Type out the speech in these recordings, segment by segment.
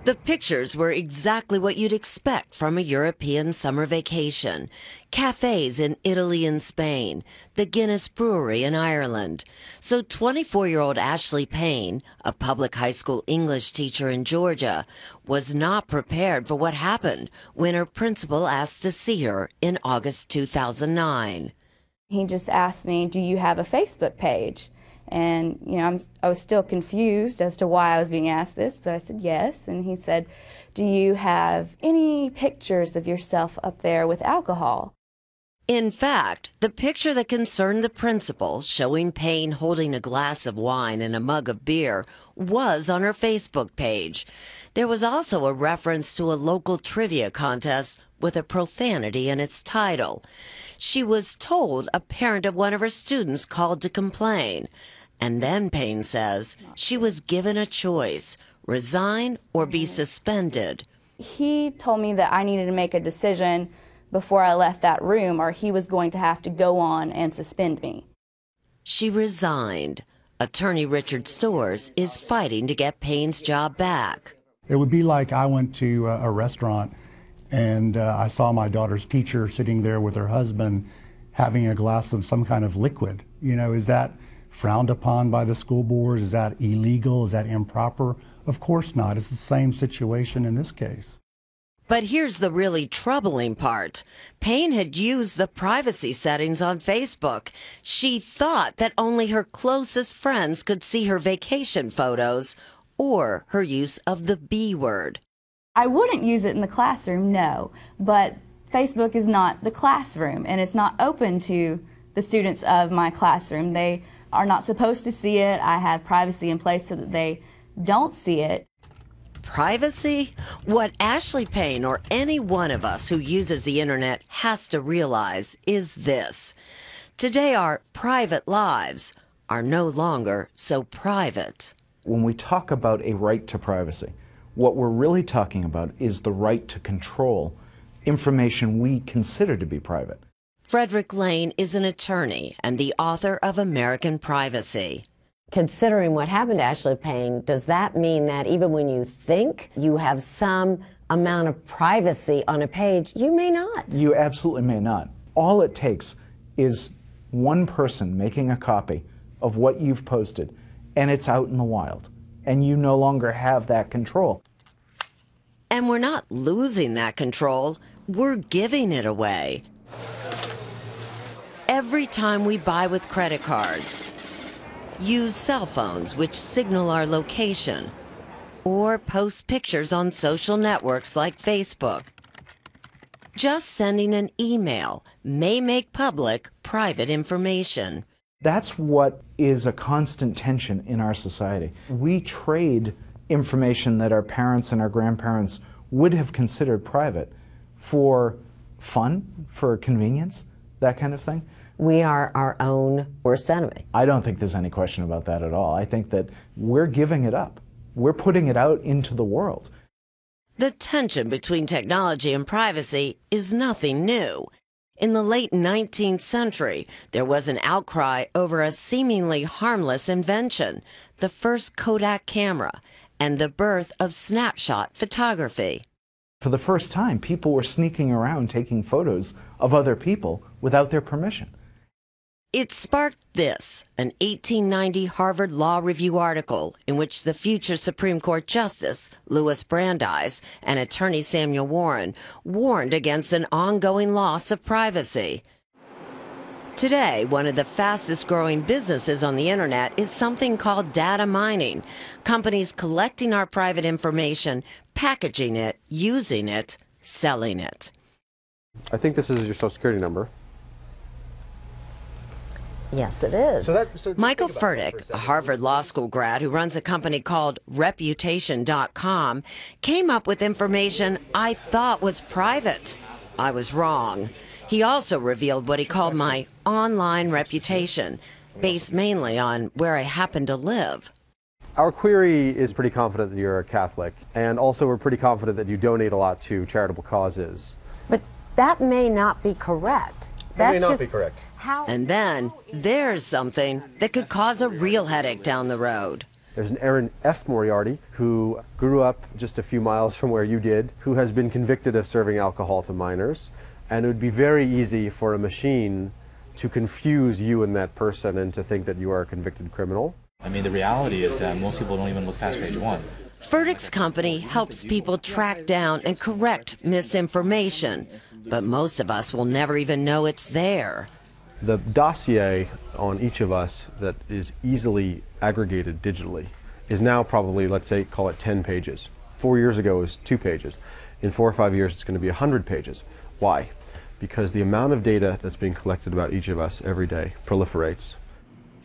The pictures were exactly what you'd expect from a European summer vacation. Cafes in Italy and Spain, the Guinness Brewery in Ireland. So 24-year-old Ashley Payne, a public high school English teacher in Georgia, was not prepared for what happened when her principal asked to see her in August 2009. He just asked me, "Do you have a Facebook page?" And, I was still confused as to why I was being asked this, but I said yes. And he said, "Do you have any pictures of yourself up there with alcohol?" In fact, the picture that concerned the principal, showing Payne holding a glass of wine and a mug of beer, was on her Facebook page. There was also a reference to a local trivia contest with a profanity in its title. She was told a parent of one of her students called to complain. And then, Payne says, she was given a choice, resign or be suspended. He told me that I needed to make a decision before I left that room, or he was going to have to go on and suspend me. She resigned. Attorney Richard Storrs is fighting to get Payne's job back. It would be like I went to a restaurant and I saw my daughter's teacher sitting there with her husband having a glass of some kind of liquid. Is that frowned upon by the school board? Is that illegal? Is that improper? Of course not. It's the same situation in this case. But here's the really troubling part. Payne had used the privacy settings on Facebook. She thought that only her closest friends could see her vacation photos or her use of the B word. I wouldn't use it in the classroom, no, but Facebook is not the classroom, and it's not open to the students of my classroom. They are not supposed to see it. I have privacy in place so that they don't see it. Privacy? What Ashley Payne or any one of us who uses the internet has to realize is this. Today our private lives are no longer so private. When we talk about a right to privacy, what we're really talking about is the right to control information we consider to be private. Frederick Lane is an attorney and the author of American Privacy. Considering what happened to Ashley Payne, does that mean that even when you think you have some amount of privacy on a page, you may not? You absolutely may not. All it takes is one person making a copy of what you've posted, and it's out in the wild, and you no longer have that control. And we're not losing that control, we're giving it away. Every time we buy with credit cards, use cell phones which signal our location, or post pictures on social networks like Facebook. Just sending an email may make public private information. That's what is a constant tension in our society. We trade information that our parents and our grandparents would have considered private for fun, for convenience, that kind of thing. We are our own worst enemy. I don't think there's any question about that at all. I think that we're giving it up. We're putting it out into the world. The tension between technology and privacy is nothing new. In the late 19th century, there was an outcry over a seemingly harmless invention, the first Kodak camera, and the birth of snapshot photography. For the first time, people were sneaking around taking photos of other people without their permission. It sparked this, an 1890 Harvard Law Review article in which the future Supreme Court Justice, Louis Brandeis, and attorney Samuel Warren warned against an ongoing loss of privacy. Today, one of the fastest growing businesses on the internet is something called data mining. Companies collecting our private information, packaging it, using it, selling it. I think this is your Social Security number. Yes, it is. Michael Furtick, a Harvard Law School grad who runs a company called Reputation.com, came up with information I thought was private. I was wrong. He also revealed what he called my online reputation, based mainly on where I happen to live. Our query is pretty confident that you're a Catholic, and also we're pretty confident that you donate a lot to charitable causes. But that may not be correct. That may not be correct. And then there's something that could cause a real headache down the road. There's an Aaron F. Moriarty who grew up just a few miles from where you did, who has been convicted of serving alcohol to minors. And it would be very easy for a machine to confuse you and that person and to think that you are a convicted criminal. I mean, the reality is that most people don't even look past page 1. Furtick's company helps people track down and correct misinformation, but most of us will never even know it's there. The dossier on each of us that is easily aggregated digitally is now probably, let's say, call it 10 pages. 4 years ago it was 2 pages. In 4 or 5 years it's going to be 100 pages. Why? Because the amount of data that's being collected about each of us every day proliferates.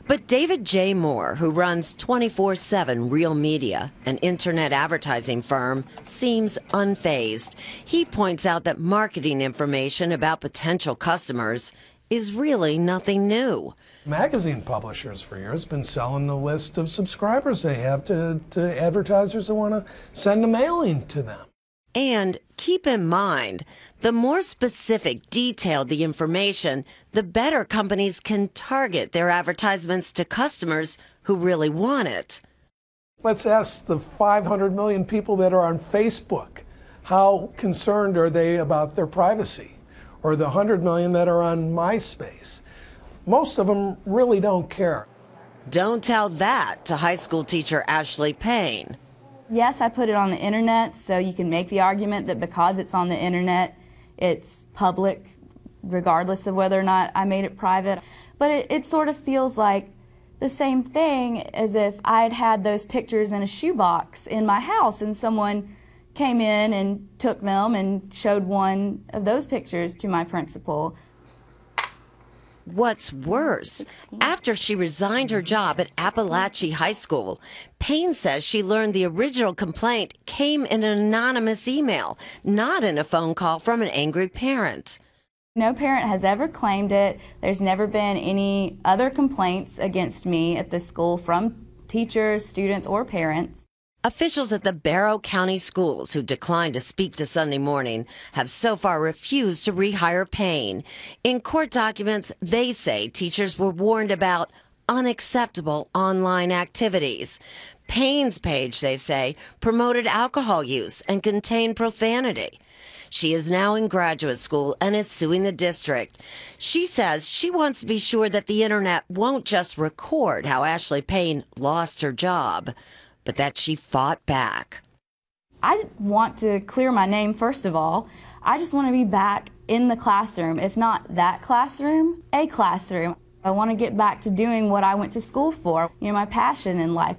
But David J. Moore, who runs 24/7 Real Media, an internet advertising firm, seems unfazed. He points out that marketing information about potential customers is really nothing new. Magazine publishers for years have been selling the list of subscribers they have to advertisers that want to send a mailing to them. And keep in mind, the more specific, detailed the information, the better companies can target their advertisements to customers who really want it. Let's ask the 500 million people that are on Facebook, how concerned are they about their privacy? Or the 100 million that are on MySpace. Most of them really don't care. Don't tell that to high school teacher Ashley Payne. Yes, I put it on the internet, so you can make the argument that because it's on the internet, it's public, regardless of whether or not I made it private. But it sort of feels like the same thing as if I'd had those pictures in a shoebox in my house and someone came in and took them and showed one of those pictures to my principal. What's worse, after she resigned her job at Appalachia High School, Payne says she learned the original complaint came in an anonymous email, not in a phone call from an angry parent. No parent has ever claimed it. There's never been any other complaints against me at the school from teachers, students, or parents. Officials at the Barrow County Schools who declined to speak to Sunday Morning have so far refused to rehire Payne. In court documents, they say teachers were warned about unacceptable online activities. Payne's page, they say, promoted alcohol use and contained profanity. She is now in graduate school and is suing the district. She says she wants to be sure that the internet won't just record how Ashley Payne lost her job, but that she fought back. I want to clear my name, first of all. I just want to be back in the classroom, if not that classroom, a classroom. I want to get back to doing what I went to school for, my passion in life.